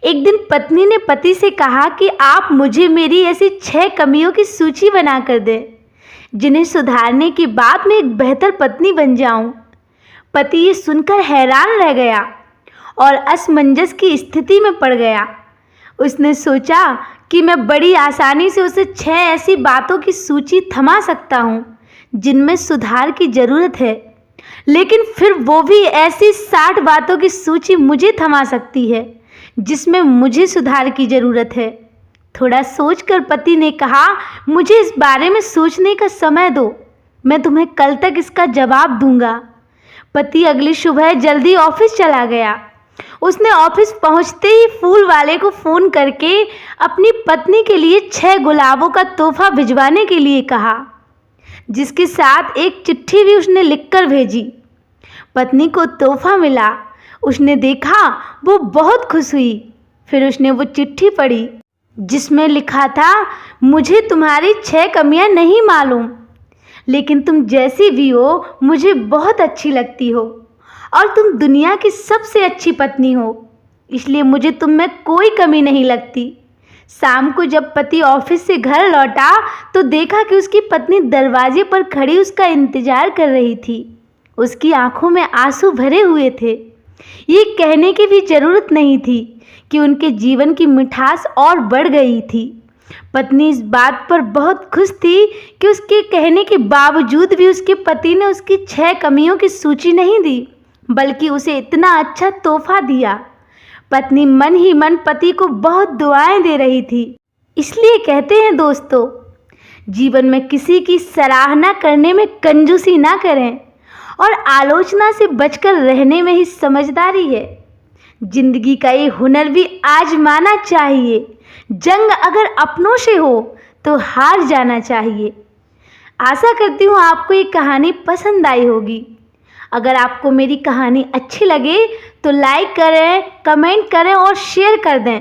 एक दिन पत्नी ने पति से कहा कि आप मुझे मेरी ऐसी 6 कमियों की सूची बना कर दें, जिन्हें सुधारने के बाद मैं एक बेहतर पत्नी बन जाऊं। पति ये सुनकर हैरान रह गया और असमंजस की स्थिति में पड़ गया। उसने सोचा कि मैं बड़ी आसानी से उसे 6 ऐसी बातों की सूची थमा सकता हूँ जिनमें सुधार की ज़रूरत है, लेकिन फिर वो भी ऐसी 60 बातों की सूची मुझे थमा सकती है जिसमें मुझे सुधार की ज़रूरत है। थोड़ा सोचकर पति ने कहा, मुझे इस बारे में सोचने का समय दो, मैं तुम्हें कल तक इसका जवाब दूंगा। पति अगली सुबह जल्दी ऑफिस चला गया। उसने ऑफिस पहुंचते ही फूल वाले को फ़ोन करके अपनी पत्नी के लिए 6 गुलाबों का तोहफा भिजवाने के लिए कहा, जिसके साथ एक चिट्ठी भी उसने लिखकर भेजी। पत्नी को तोहफा मिला। उसने देखा, वो बहुत खुश हुई। फिर उसने वो चिट्ठी पढ़ी जिसमें लिखा था, मुझे तुम्हारी 6 कमियां नहीं मालूम, लेकिन तुम जैसी भी हो मुझे बहुत अच्छी लगती हो और तुम दुनिया की सबसे अच्छी पत्नी हो, इसलिए मुझे तुम में कोई कमी नहीं लगती। शाम को जब पति ऑफिस से घर लौटा तो देखा कि उसकी पत्नी दरवाजे पर खड़ी उसका इंतजार कर रही थी। उसकी आंखों में आंसू भरे हुए थे। ये कहने की भी ज़रूरत नहीं थी कि उनके जीवन की मिठास और बढ़ गई थी। पत्नी इस बात पर बहुत खुश थी कि उसके कहने के बावजूद भी उसके पति ने उसकी 6 कमियों की सूची नहीं दी, बल्कि उसे इतना अच्छा तोहफा दिया। पत्नी मन ही मन पति को बहुत दुआएं दे रही थी। इसलिए कहते हैं दोस्तों, जीवन में किसी की सराहना करने में कंजूसी ना करें और आलोचना से बचकर रहने में ही समझदारी है। जिंदगी का ये हुनर भी आजमाना चाहिए। जंग अगर अपनों से हो तो हार जाना चाहिए। आशा करती हूँ आपको ये कहानी पसंद आई होगी। अगर आपको मेरी कहानी अच्छी लगे तो लाइक करें, कमेंट करें और शेयर कर दें।